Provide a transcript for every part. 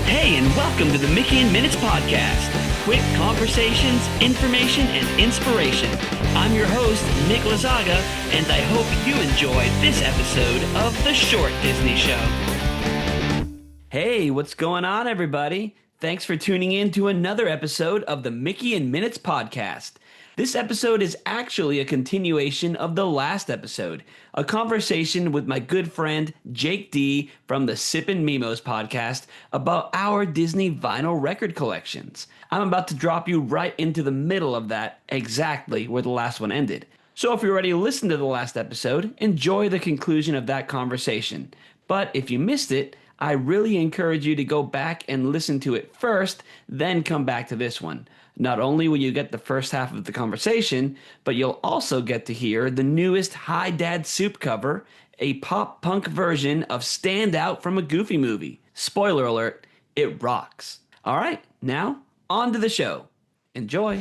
Hey, and welcome to the Mickey and Minutes Podcast. Quick conversations, information, and inspiration. I'm your host, Nick Lazaga, and I hope you enjoy this episode of The Short Disney Show. Hey, what's going on, everybody? Thanks for tuning in to another episode of the Mickey and Minutes Podcast. This episode is actually a continuation of the last episode, a conversation with my good friend Jake D from the Sippin Mimos Podcast about our Disney vinyl record collections. I'm about to drop you right into the middle of that, exactly where the last one ended. So if you already listened to the last episode, enjoy the conclusion of that conversation. But if you missed it, I really encourage you to go back and listen to it first, then come back to this one. Not only will you get the first half of the conversation, but you'll also get to hear the newest Hi Dad Soup cover, a pop-punk version of Stand Out from a Goofy movie. Spoiler alert, it rocks. All right, now on to the show. Enjoy.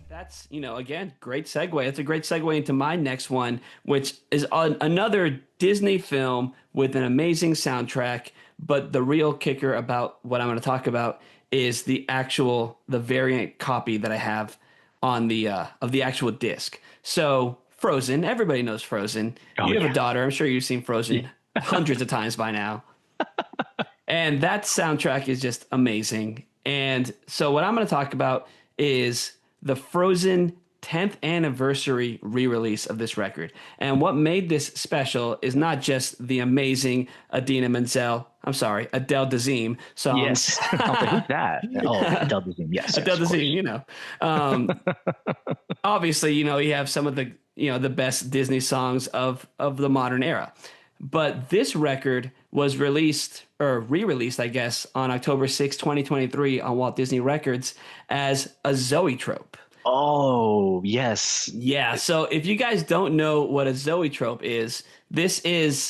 That's, again, great segue. It's a great segue into my next one, which is another Disney film with an amazing soundtrack. But the real kicker about what I'm going to talk about is the variant copy that I have on of the actual disc. So Frozen, everybody knows Frozen. You have a daughter. I'm sure you've seen Frozen hundreds of times by now. And that soundtrack is just amazing. And so what I'm going to talk about is the Frozen 10th anniversary re-release of this record. And what made this special is not just the amazing Adele Dazeem song. Yes. Who's that? Oh, Adele Dazeem. Yes. Adele Dazeem, obviously, you have some of the, the best Disney songs of the modern era. But this record was re-released, I guess, on October 6, 2023 on Walt Disney Records as a zoetrope. Oh, yes. Yeah. So if you guys don't know what a zoetrope is, it's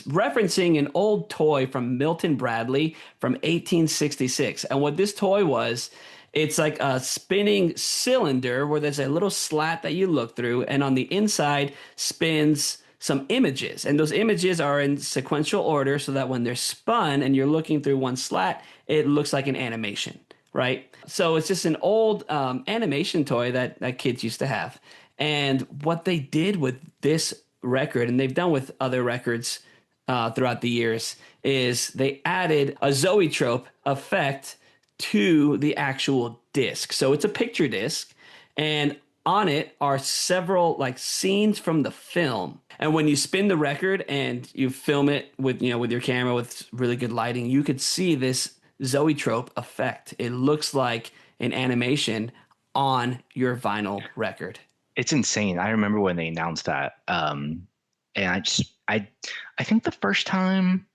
referencing an old toy from Milton Bradley from 1866. And what this toy was, it's like a spinning cylinder where there's a little slat that you look through, and on the inside spins some images. And those images are in sequential order so that when they're spun and you're looking through one slat, it looks like an animation. Right? So it's just an old animation toy that kids used to have. And what they did with this record, and they've done with other records throughout the years, is they added a zoetrope effect to the actual disc. So it's a picture disc, and on it are several scenes from the film. And when you spin the record and you film it with your camera with really good lighting, you could see this zoetrope effect. It looks like an animation on your vinyl record. It's insane. I remember when they announced that. And I think the first time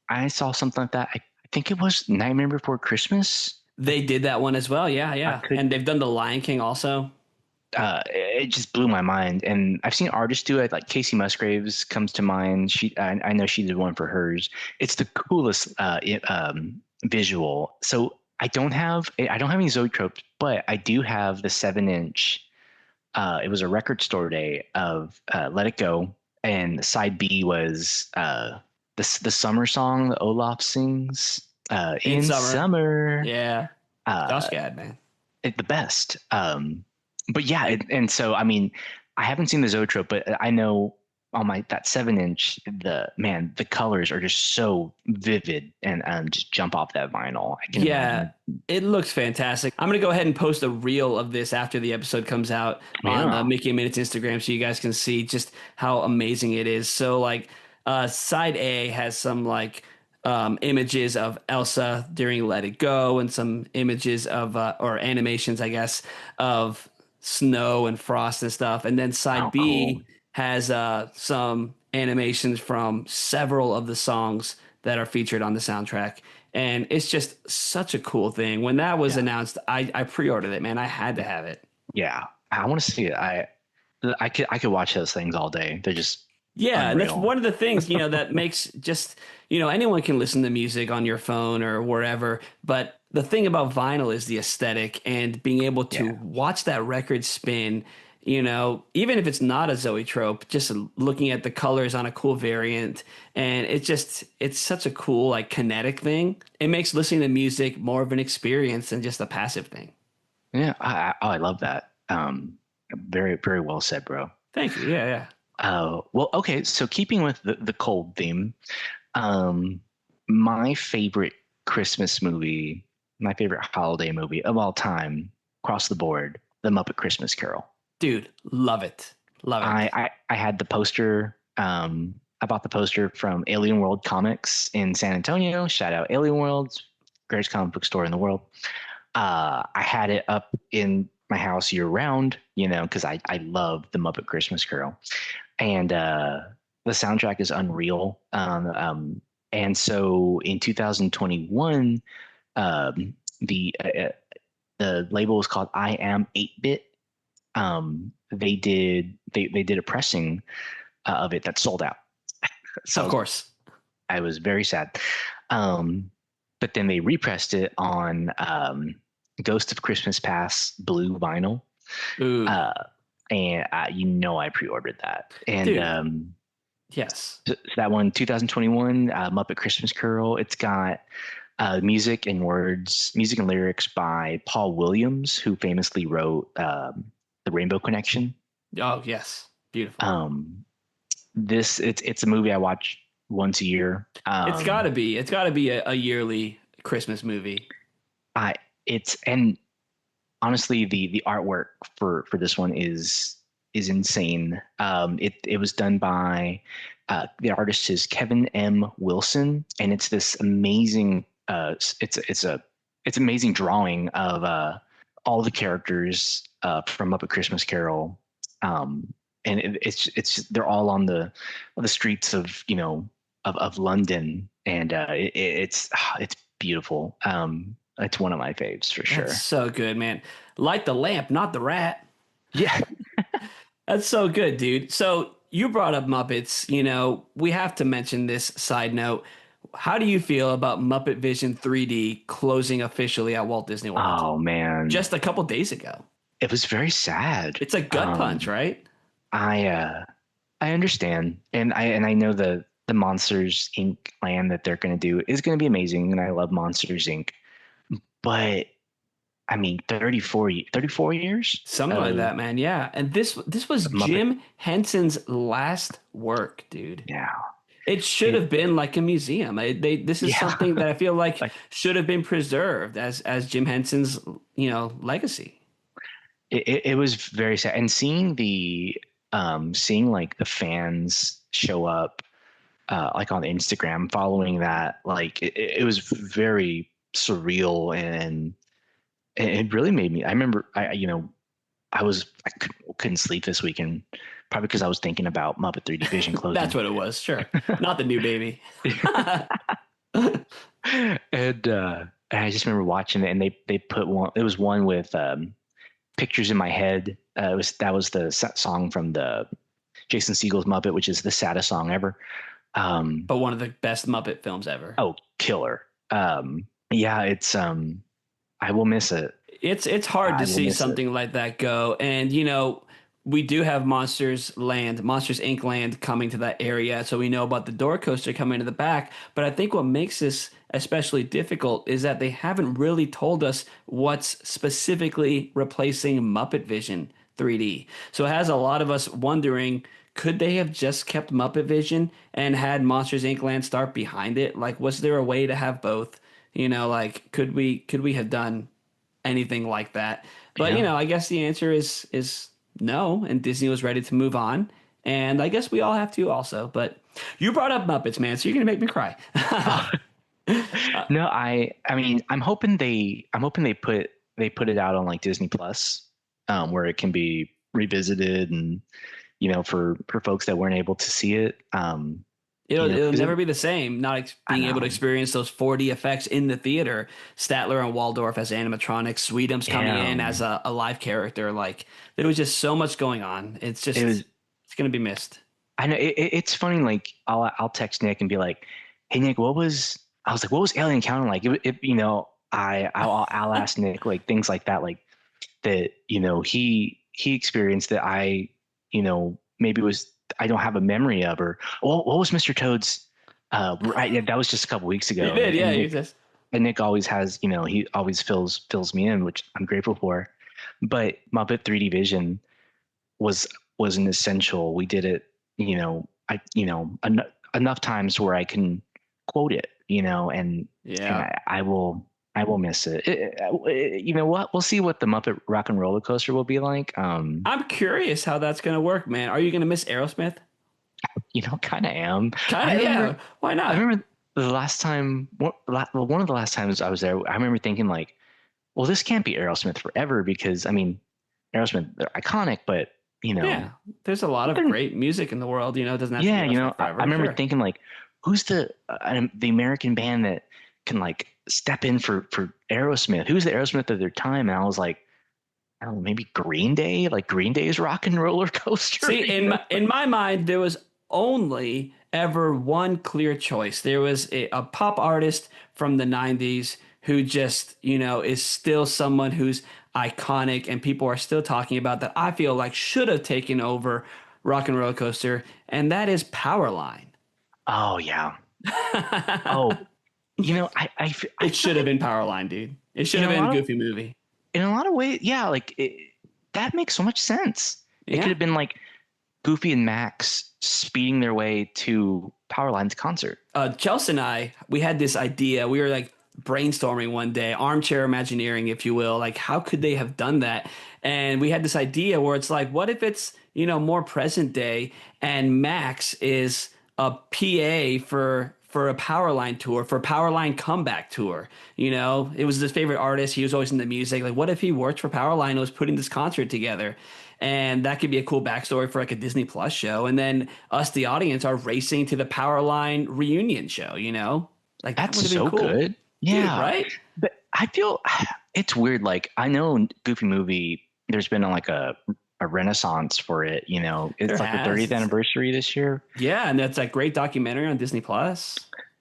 I saw something like that, I think it was Nightmare Before Christmas. They did that one as well. Yeah. And they've done The Lion King also. It just blew my mind. And I've seen artists do it. Like Casey Musgraves comes to mind. I know she did one for hers. It's the coolest visual. So I don't have any zoetropes, but I do have the 7-inch. It was a record store day of Let It Go, and side B was the summer song that Olaf sings. In summer. Yeah. Josh Gad, man. The best. But yeah, and so I mean, I haven't seen the zoetrope, but I know on that 7-inch, the colors are just so vivid and just jump off that vinyl. It looks fantastic. I'm going to go ahead and post a reel of this after the episode comes out on Mickey and Minutes Instagram so you guys can see just how amazing it is. So side A has some images of Elsa during Let It Go and some images of or animations, I guess, of snow and frost and stuff. And then side B has some animations from several of the songs that are featured on the soundtrack. And it's just such a cool thing. When that was announced, I pre-ordered it, man. I had to have it. Yeah, I want to see it. I could watch those things all day. They're just unreal. And that's one of the things, that makes just, anyone can listen to music on your phone or wherever. But the thing about vinyl is the aesthetic and being able to watch that record spin even if it's not a zoetrope, just looking at the colors on a cool variant, and it's such a cool like kinetic thing. It makes listening to music more of an experience than just a passive thing. Yeah, I love that. Very, very well said, bro. Thank you. Yeah, yeah. Well, okay. So keeping with the cold theme, um, my favorite Christmas movie, my favorite holiday movie of all time, across the board, The Muppet Christmas Carol. Dude, love it. Love it. I had the poster. I bought the poster from Alien World Comics in San Antonio. Shout out Alien World, greatest comic book store in the world. I had it up in my house year round, because I love the Muppet Christmas Carol, and the soundtrack is unreal. And so in 2021, the label was called I Am 8-Bit. They did a pressing of it that sold out. So of course, I was very sad. But then they repressed it on Ghost of Christmas Past blue vinyl. Ooh. And I pre-ordered that. And Dude. Yes. So that one, 2021 Muppet Christmas Carol. It's got music and lyrics by Paul Williams, who famously wrote The Rainbow Connection. Oh yes, beautiful. It's a movie I watch once a year. It's got to be a yearly Christmas movie. And honestly, the artwork for this one is insane. It was done by the artist is Kevin M. Wilson, and it's this amazing it's amazing drawing of all the characters from Muppet Christmas Carol. And it's they're all on the streets of of London, and it's beautiful. It's one of my faves for sure. That's so good, man. Light the lamp, not the rat. Yeah. That's so good, dude. So you brought up Muppets. We have to mention this side note. How do you feel about Muppet Vision 3D closing officially at Walt Disney World? Oh man, just a couple days ago. It was very sad. It's a gut punch, right? I understand, and I know the Monsters Inc. land that they're going to do is going to be amazing, and I love Monsters Inc. But I mean, 34 years, something like that, man. Yeah, and this was Jim Henson's last work, dude. Yeah. It should have been like a museum. This is something that I feel like should have been preserved as Jim Henson's, legacy. It was very sad, and seeing like the fans show up, like on Instagram, following that, like it was very surreal, and it really made me. I remember, I couldn't sleep this weekend. Probably because I was thinking about Muppet 3D Vision closing. That's what it was, sure. Not the new baby. And I just remember watching it, and they put one. It was one with Pictures in My Head. That was the song from the Jason Segel's Muppet, which is the saddest song ever. But one of the best Muppet films ever. Oh, killer. Yeah, it's I will miss it. It's hard to see something like that go, and we do have Monsters Inc. land coming to that area, so we know about the door coaster coming to the back. But I think what makes this especially difficult is that they haven't really told us what's specifically replacing Muppet Vision 3D. So it has a lot of us wondering, could they have just kept Muppet Vision and had Monsters Inc. land start behind it? Like, was there a way to have both? Could we have done anything like that? But I guess the answer is no, and Disney was ready to move on, and I guess we all have to also. But you brought up Muppets, man, so you're gonna make me cry. No, I mean, I'm hoping they put it out on like Disney Plus, where it can be revisited, and for folks that weren't able to see it. It'll never be the same. Not being able to experience those 4D effects in the theater. Statler and Waldorf as animatronics, Sweetums coming in as a live character. Like, there was just so much going on. It's going to be missed. I know it's funny. Like, I'll text Nick and be like, "Hey Nick, what was Alien Encounter like?" I'll ask Nick like things like that, like that. He he experienced that maybe was I don't have a memory of, or what was Mr. Toad's right, yeah, that was just a couple weeks You ago. did, yeah. And You Nick just and Nick always has, he always fills me in, which I'm grateful for. But Muppet 3D Vision was was an essential. We did it, enough times where I can quote it, and yeah. I will miss it. You know what? We'll see what the Muppet Rockin Roller Coaster will be like. I'm curious how that's gonna work, man. Are you gonna miss Aerosmith? Kind of am. Kind I of, remember. yeah. Why I not? remember the last time. One of the last times I was there, I remember thinking like, well, this can't be Aerosmith forever because I mean, Aerosmith, they're iconic, but Yeah, there's a lot of they're great music in the world. It doesn't have to be yeah, Aerosmith I forever. remember Sure. thinking like, who's the American band that can like step in for Aerosmith? Who's the Aerosmith of their time? And I was like, I don't know, maybe Green Day, like Green Day's Rockin' Roller Coaster. See, in my mind, there was only ever one clear choice. There was a pop artist from the '90s who just, is still someone who's iconic and people are still talking about that. I feel like should have taken over Rock and Roller Coaster, and that is Powerline. Oh yeah. Oh, I It feel should have like been Powerline, dude. It should in have a been lot of Goofy Movie. ways, yeah, like that makes so much sense. It could Yeah. have been like Goofy and Max speeding their way to Powerline's concert. Chelsea and we had this idea. We were like brainstorming one day, armchair imagineering, if you will. Like, how could they have done that? And we had this idea where it's like, what if it's, more present day and Max is a PA for a Powerline tour, for a Powerline comeback tour. It was his favorite artist. He was always into music. Like, what if he worked for Powerline and was putting this concert together? And that could be a cool backstory for like a Disney Plus show. And then us, the audience, are racing to the Powerline reunion show. Like that That's would have been so cool. good. Dude, Yeah. right? But I feel it's weird. Like I know Goofy Movie, there's been like a renaissance for it. There It's like the 30th has. anniversary this year. Yeah, and that's that great documentary on Disney Plus.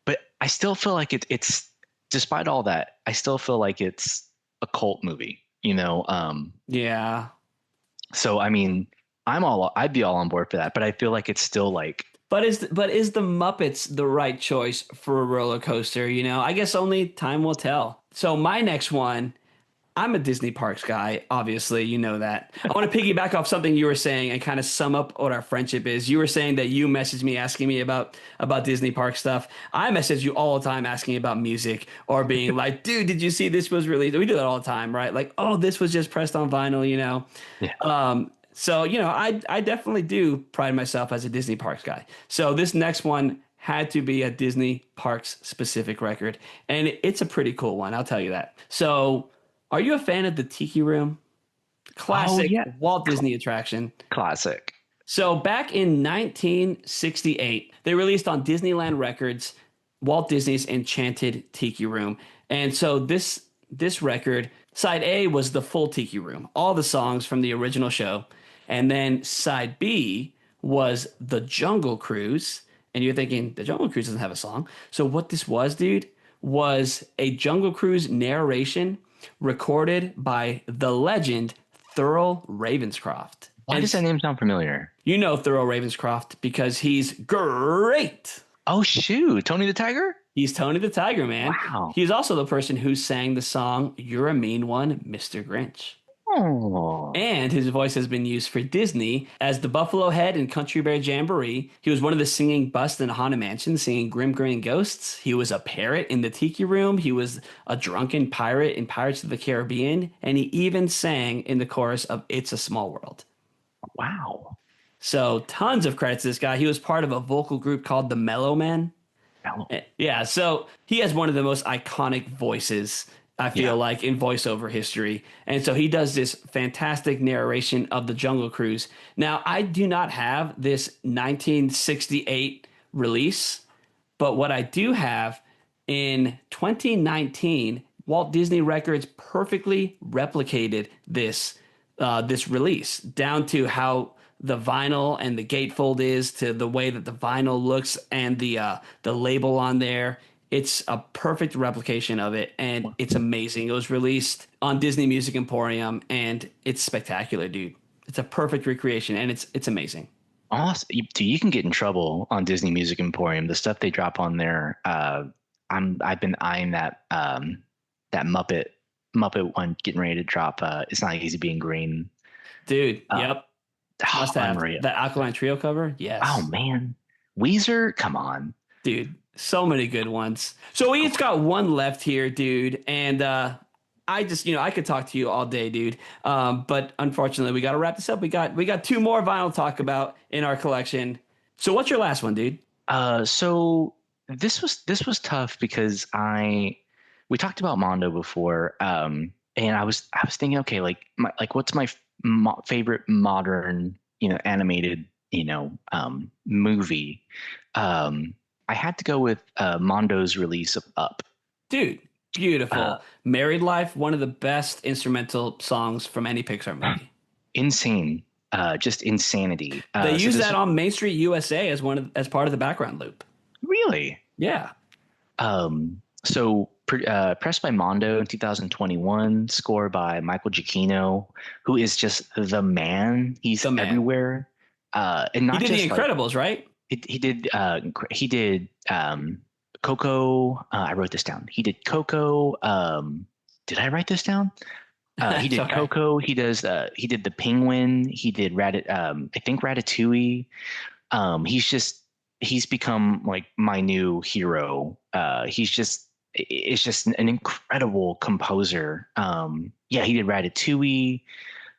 But I still feel like it's despite all that, I still feel like it's a cult movie. Yeah. So I mean, I'd be all on board for that. But I feel like it's still like But is the Muppets the right choice for a roller coaster? I guess only time will tell. So my next one, I'm a Disney parks guy, obviously, you know that. I want to piggyback off something you were saying and kind of sum up what our friendship is. You were saying that you messaged me asking me about Disney park stuff. I message you all the time asking about music or being like, dude, did you see this was released? We do that all the time, right? Like, oh, this was just pressed on vinyl. yeah. So, I definitely do pride myself as a Disney parks guy. So this next one had to be a Disney parks specific record. And it's a pretty cool one, I'll tell you that. So are you a fan of the Tiki Room? Oh Classic yeah. Walt Disney attraction. Classic. So back in 1968, they released on Disneyland Records Walt Disney's Enchanted Tiki Room. And so this record, side A was the full Tiki Room, all the songs from the original show. And then side B was the Jungle Cruise. And you're thinking, the Jungle Cruise doesn't have a song. So what this was, dude, was a Jungle Cruise narration recorded by the legend Thurl Ravenscroft. Why And does that name sound familiar? you know Thurl Ravenscroft because he's great. Oh shoot, Tony the Tiger? He's Tony the Tiger, man. Wow. He's also the person who sang the song You're a Mean One, Mr. Grinch. Oh. And his voice has been used for Disney as the Buffalo Head in Country Bear Jamboree. He was one of the singing busts in Haunted Mansion, singing Grim Grinning Ghosts. He was a parrot in the Tiki Room. He was a drunken pirate in Pirates of the Caribbean. And he even sang in the chorus of It's a Small World. Wow. So tons of credits to this guy. He was part of a vocal group called the Mellow Men. Yeah, so he has one of the most iconic voices, I feel like, in voiceover history. And so he does this fantastic narration of the Jungle Cruise. Now, I do not have this 1968 release, but what I do have in 2019, Walt Disney Records perfectly replicated this release down to how the vinyl and the gatefold is, to the way that the vinyl looks and the label on there. It's a perfect replication of it, and it's amazing. It was released on Disney Music Emporium, and it's spectacular, dude. It's a perfect recreation, and it's amazing. Awesome. You can get in trouble on Disney Music Emporium. The stuff they drop on there. I've been eyeing that Muppet one getting ready to drop. It's not easy being green. Dude, Uh, yep. Must have Unreal. that Alkaline Trio cover. Oh Yes. man, Weezer, come on. Dude, so many good ones. So we each got one left here, dude. And I just, I could talk to you all day, dude. But unfortunately, we got to wrap this up. We got two more vinyl to talk about in our collection. So what's your last one, dude? So this was tough because we talked about Mondo before, and I was thinking, okay, what's my favorite modern, animated, movie. I had to go with Mondo's release of Up. Dude, Uh, beautiful. Married Life, one of the best instrumental songs from any Pixar movie. Insane, just insanity. They So use this that on Main Street USA as part of the background loop. really. Yeah. So pressed by Mondo in 2021, score by Michael Giacchino, who is just the man. He's The man. everywhere. And He not did just The Incredibles, right? he did Coco. I wrote this down. He did Coco. Did I write this down? He It's did okay. Coco. He did the Penguin. He did I think Ratatouille. He's become like my new hero. It's just an incredible composer. Yeah, he did Ratatouille,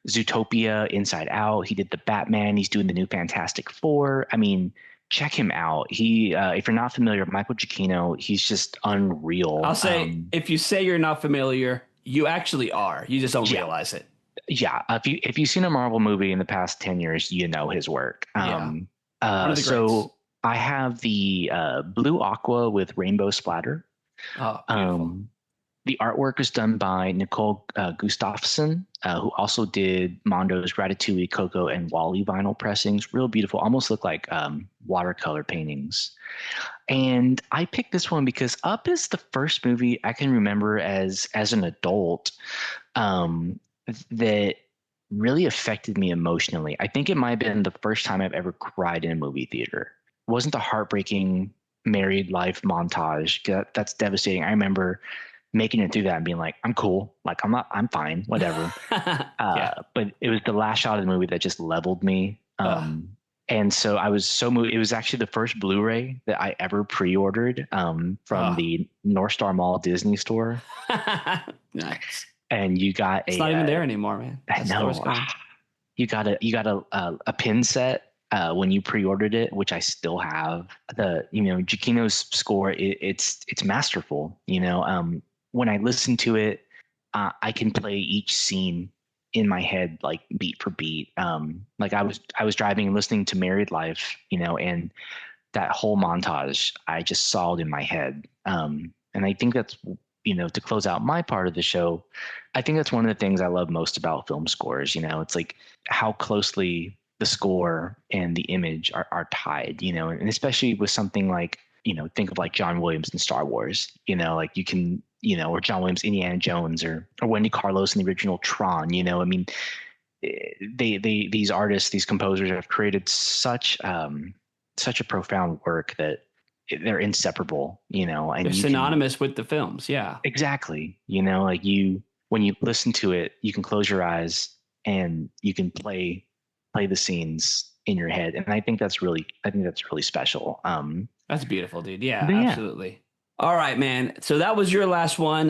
Zootopia, Inside Out. He did the Batman. He's doing the new Fantastic Four. I mean, check him out. If you're not familiar with Michael Giacchino, he's just I'll unreal. say, if you say you're not familiar, you actually are. You just don't Yeah, realize it. yeah. If you've seen a Marvel movie in the past 10 years, you know his work. Yeah. One of the greats. So I have the blue aqua with rainbow splatter. Oh, beautiful. Um, the artwork is done by Nicole Gustafson, who also did Mondo's Ratatouille, Coco, and Wally vinyl pressings. Real beautiful, almost look like watercolor paintings. And I picked this one because Up is the first movie I can remember as an adult um, that really affected me emotionally. I think it might have been the first time I've ever cried in a movie theater. It wasn't the heartbreaking married life montage. That's devastating. I remember making it through that and being like, I'm cool. Like, I'm fine, whatever. Yeah. But it was the last shot of the movie that just leveled me. Ugh. And so I was so moved. It was actually the first Blu-ray that I ever pre-ordered from Ugh. the North Star Mall Disney store. Nice. And you got It's not even there anymore, man. I That know. store's gone. You got a pin set when you pre-ordered it, which I still have. Giacchino's score, it's masterful. When I listen to it, I can play each scene in my head like beat for beat. Like I was driving and listening to Married Life, and that whole montage I just saw it in my head. And I think that's to close out my part of the show, I think that's one of the things I love most about film scores. It's like how closely the score and the image are tied, and especially with something like, think of like John Williams in Star Wars, like you can, or John Williams, Indiana Jones, or Wendy Carlos in the original Tron, I mean, these artists, these composers have created such a profound work that they're inseparable, and They're you can. synonymous with the films. Yeah. Exactly. Like when you listen to it, you can close your eyes and you can play the scenes in your head. And I think that's really special. That's beautiful, dude. Yeah, But yeah, absolutely. All right, man. So that was your last one.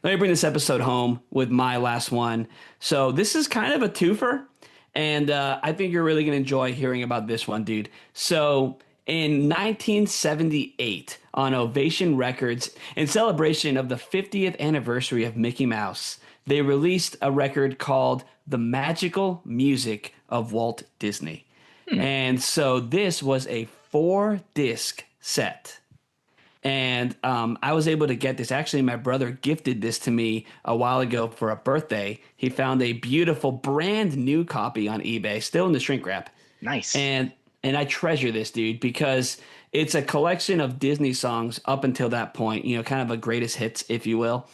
Let me bring this episode home with my last one. So this is kind of a twofer, and I think you're really going to enjoy hearing about this one, dude. So in 1978, on Ovation Records, in celebration of the 50th anniversary of Mickey Mouse, they released a record called The Magical Music of Walt Disney. And so this was a 4-disc set. And I was able to get this. Actually, my brother gifted this to me a while ago for a birthday. He found a beautiful brand new copy on eBay, still in the shrink wrap. nice. And I treasure this, dude, because it's a collection of Disney songs up until that point, kind of a greatest hits, if you will.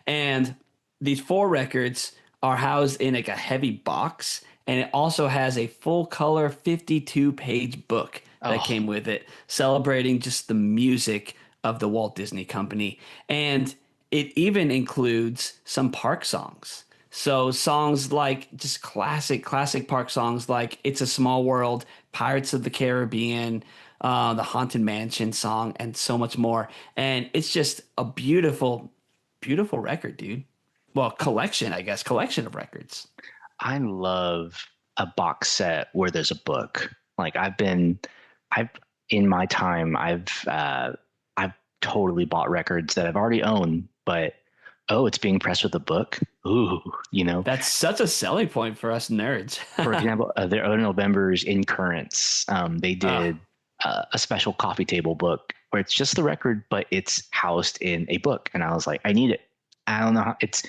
And these 4 records are housed in like a heavy box, And it also has a full color 52-page book that Oh, came with it, celebrating just the music of the Walt Disney Company. And it even includes some park songs. So songs like just classic park songs like It's a Small World, Pirates of the Caribbean, the Haunted Mansion song, and so much more. And it's just a beautiful record, dude. Well, collection, I guess, collection of records. I love a box set where there's a book. Like I've in my time, I've totally bought records that I've already owned, but oh, it's being pressed with a book. Ooh, you know. That's such a selling point for us nerds. For example, the other November's in Currents, they uh, did a special coffee table book where it's just the record, but it's housed in a book, and I was like, I need it. I don't know how it's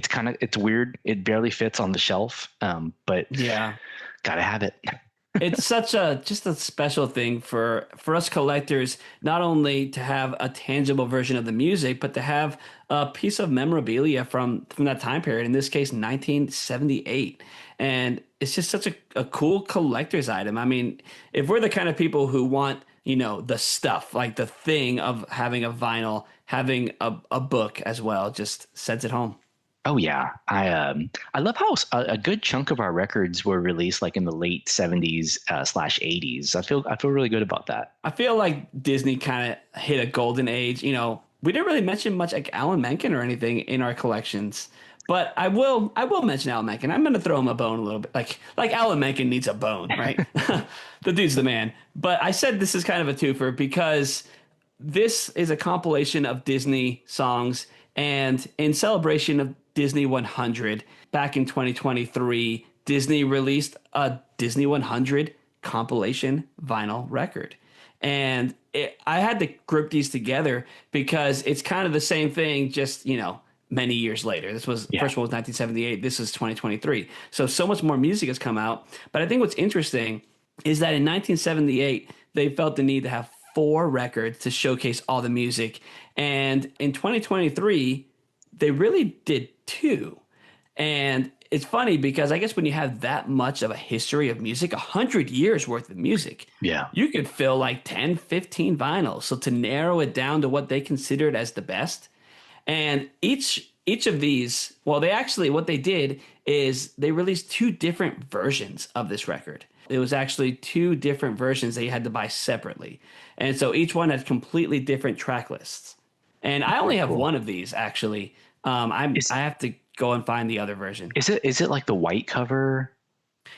kind of it's weird. It barely fits on the shelf, but yeah. gotta have it. It's such a just a special thing for us collectors, not only to have a tangible version of the music, but to have a piece of memorabilia from that time period. In this case, 1978, and it's just such a cool collector's item. I mean, if we're the kind of people who want, the stuff, like the thing of having a vinyl, having a book as well, just sets it home. Oh yeah, I love how a good chunk of our records were released like in the late '70s slash '80s. I feel really good about that. I feel like Disney kind of hit a golden age. We didn't really mention much like Alan Menken or anything in our collections, but I will mention Alan Menken. I'm going to throw him a bone a little bit. Like Alan Menken needs a bone, right? The dude's the man. But I said this is kind of a twofer because this is a compilation of Disney songs, and in celebration of Disney 100, back in 2023, Disney released a Disney 100 compilation vinyl record. And I had to group these together because it's kind of the same thing, just, many years later. This was Yeah. first one was 1978. This is 2023. So much more music has come out. But I think what's interesting is that in 1978, they felt the need to have four records to showcase all the music. And in 2023, they really did two. And it's funny because I guess when you have that much of a history of music, 100 years worth of music, Yeah. you could fill like 10, 15 vinyls. So to narrow it down to what they considered as the best, and each of these, well, they actually what they did is they released two different versions of this record. It was actually two different versions that you had to buy separately. And so each one had completely different track lists. And I only Very have cool. one of these actually. I Is have to go and find the other version. is it like the white cover?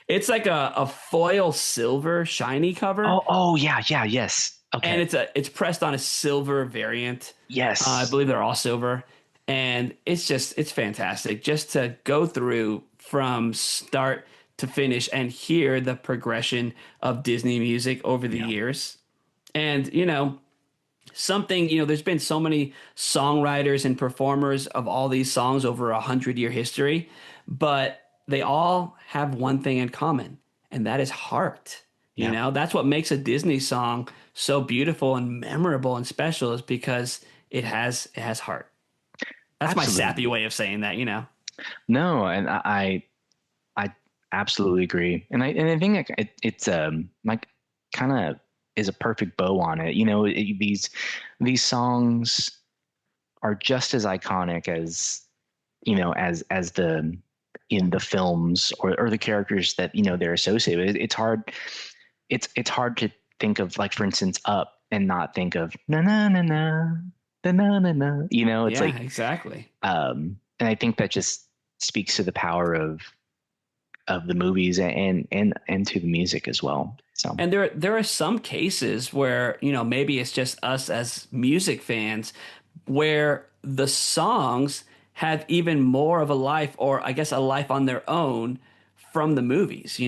It's like a foil silver shiny cover, Oh yeah, yeah, yes. and Okay. it's pressed on a silver variant. I Yes. believe they're all silver, and it's fantastic just to go through from start to finish and hear the progression of Disney music over the Yeah. years. And something, there's been so many songwriters and performers of all these songs over 100-year history, but they all have one thing in common, and that is heart. Yeah. That's what makes a Disney song so beautiful and memorable and special, is because it has heart. That's my sappy Absolutely. way of saying that. No, and I absolutely agree. And I think like it's like kind of is a perfect bow on it. These songs are just as iconic as as the in the films or the characters that they're associated with. It's hard to think of, like, for instance, Up and not think of na na na na na na na na. It's Yeah, like exactly. and I think that just speaks to the power of the movies and to the music as well. So And there are some cases where, maybe it's just us as music fans, where the songs have even more of a life, or I guess a life on their own, from the movies,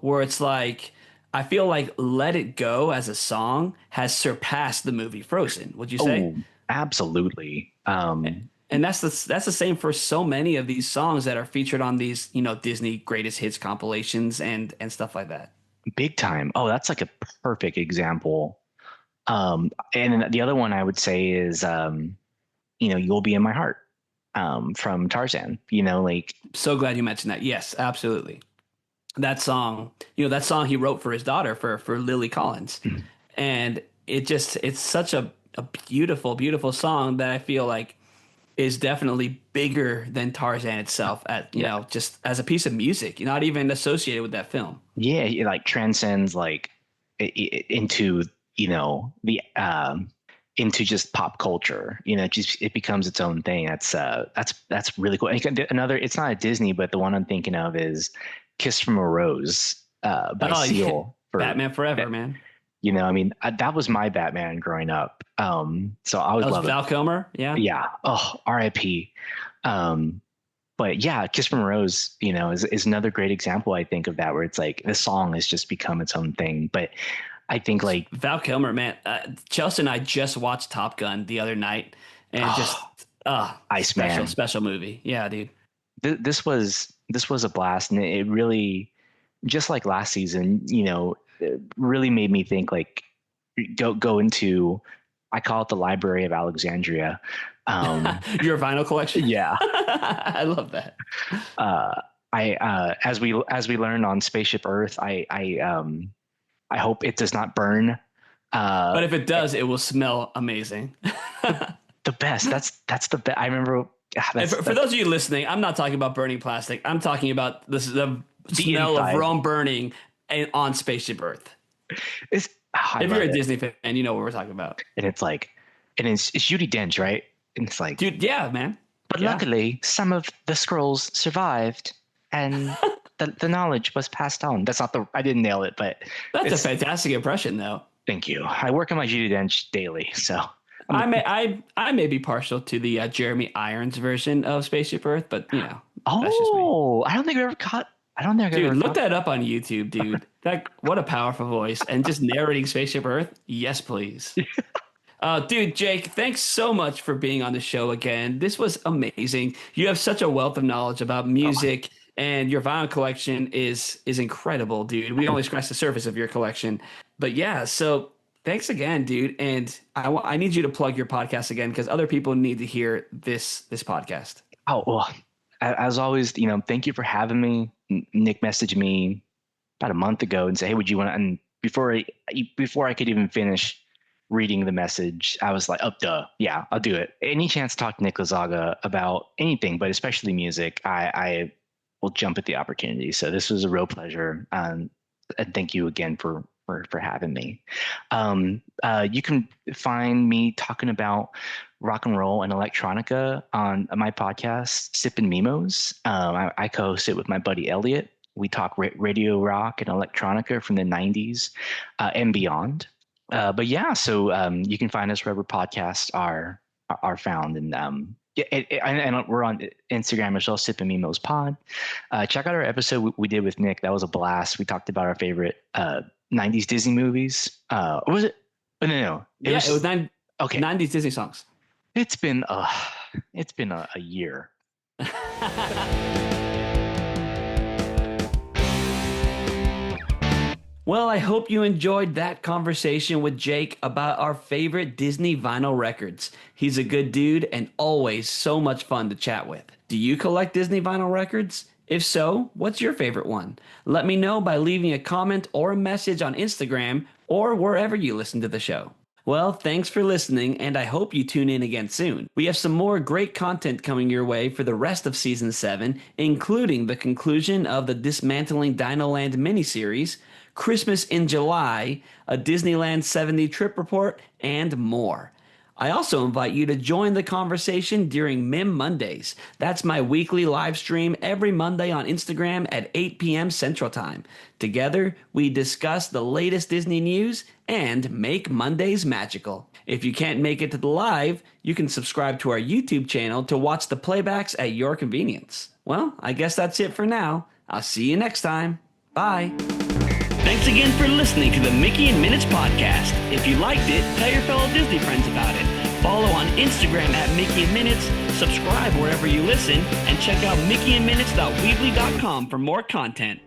where it's like I feel like Let It Go as a song has surpassed the movie Frozen, would you say? oh, absolutely. And that's the same for so many of these songs that are featured on these, Disney greatest hits compilations and stuff like that. Big time. Oh, that's like a perfect example. And then the other one I would say is You'll Be in My Heart, from Tarzan. Like So glad you mentioned that. Yes, absolutely. that song, that song he wrote for his daughter, for Lily Collins. And it's such a beautiful, beautiful song that I feel like is definitely bigger than Tarzan itself Yeah. just as a piece of music. You're not even associated with that film. Yeah, it like transcends like into the into just pop culture. Just it becomes its own thing. That's really cool. And another, it's not a Disney, but the one I'm thinking of is "Kiss from a Rose" by Oh, yeah. Seal for Batman Forever, man. I mean, that was my Batman growing up. So I That always was love it. Val Kilmer. Yeah. Yeah. Oh, R.I.P. Um, but yeah, Kiss from a Rose, is another great example, I think, of that, where it's like the song has just become its own thing. But I think like, Val Kilmer, man. Chelsea and I just watched Top Gun the other night, and just Iceman. special movie. Yeah, dude. This was a blast, and it really, just like last season, it really made me think, like, go into, I call it the Library of Alexandria. Your vinyl collection. Yeah. I love that. As we learned on Spaceship Earth, I hope it does not burn. But if it does, it will smell amazing. The best. That's the best. I remember. For those of you listening, I'm not talking about burning plastic. I'm talking about the smell inside. of Rome burning on Spaceship Earth. If you're a Disney fan, you know what we're talking about. And it's like, and it's Judi Dench, right? And it's like, dude, yeah, man. But luckily, some of the scrolls survived, and the knowledge was passed on. That's not I didn't nail it, but that's a fantastic impression, though. Thank you. I work on my Judi Dench daily, so. I may be partial to the Jeremy Irons version of Spaceship Earth, but that's just me. I don't think I've ever caught. I don't think I've ever. Dude, look that up on YouTube, dude. What a powerful voice, and just narrating Spaceship Earth. Yes, please. Dude, Jake, thanks so much for being on the show again. This was amazing. You have such a wealth of knowledge about music, and your vinyl collection is incredible, dude. We only scratched the surface of your collection, but yeah. So thanks again, dude. And I need you to plug your podcast again, because other people need to hear this podcast. Oh, well, as always, thank you for having me. Nick messaged me about a month ago and said, "Hey, would you want to?" And before I could even finish reading the message, I was like, "Oh, duh, yeah, I'll do it." Any chance to talk to Nick Lazaga about anything, but especially music, I will jump at the opportunity. So this was a real pleasure, and thank you again for having me. You can find me talking about rock and roll and electronica on my podcast, Sippin Mimos. I co-host it with my buddy Elliot. We talk radio rock and electronica from the 90s and beyond. But yeah, so you can find us wherever podcasts are found, and and we're on Instagram as well, Sippin Mimos Pod. Check out our episode we did with Nick. That was a blast. We talked about our favorite 90s Disney movies. What was it? Oh, no. It was 90s Disney songs. It's been a year. Well, I hope you enjoyed that conversation with Jake about our favorite Disney vinyl records. He's a good dude and always so much fun to chat with. Do you collect Disney vinyl records? If so, what's your favorite one? Let me know by leaving a comment or a message on Instagram or wherever you listen to the show. Well, thanks for listening, and I hope you tune in again soon. We have some more great content coming your way for the rest of Season 7, including the conclusion of the Dismantling Dinoland miniseries, Christmas in July, a Disneyland 70 trip report, and more. I also invite you to join the conversation during Mim Mondays. That's my weekly live stream every Monday on Instagram at 8 p.m. Central Time. Together, we discuss the latest Disney news and make Mondays magical. If you can't make it to the live, you can subscribe to our YouTube channel to watch the playbacks at your convenience. Well, I guess that's it for now. I'll see you next time. Bye. Thanks again for listening to the Mickey and Minutes podcast. If you liked it, tell your fellow Disney friends about it. Follow on Instagram at Mickey and Minutes, subscribe wherever you listen, and check out mickeyandminutes.weebly.com for more content.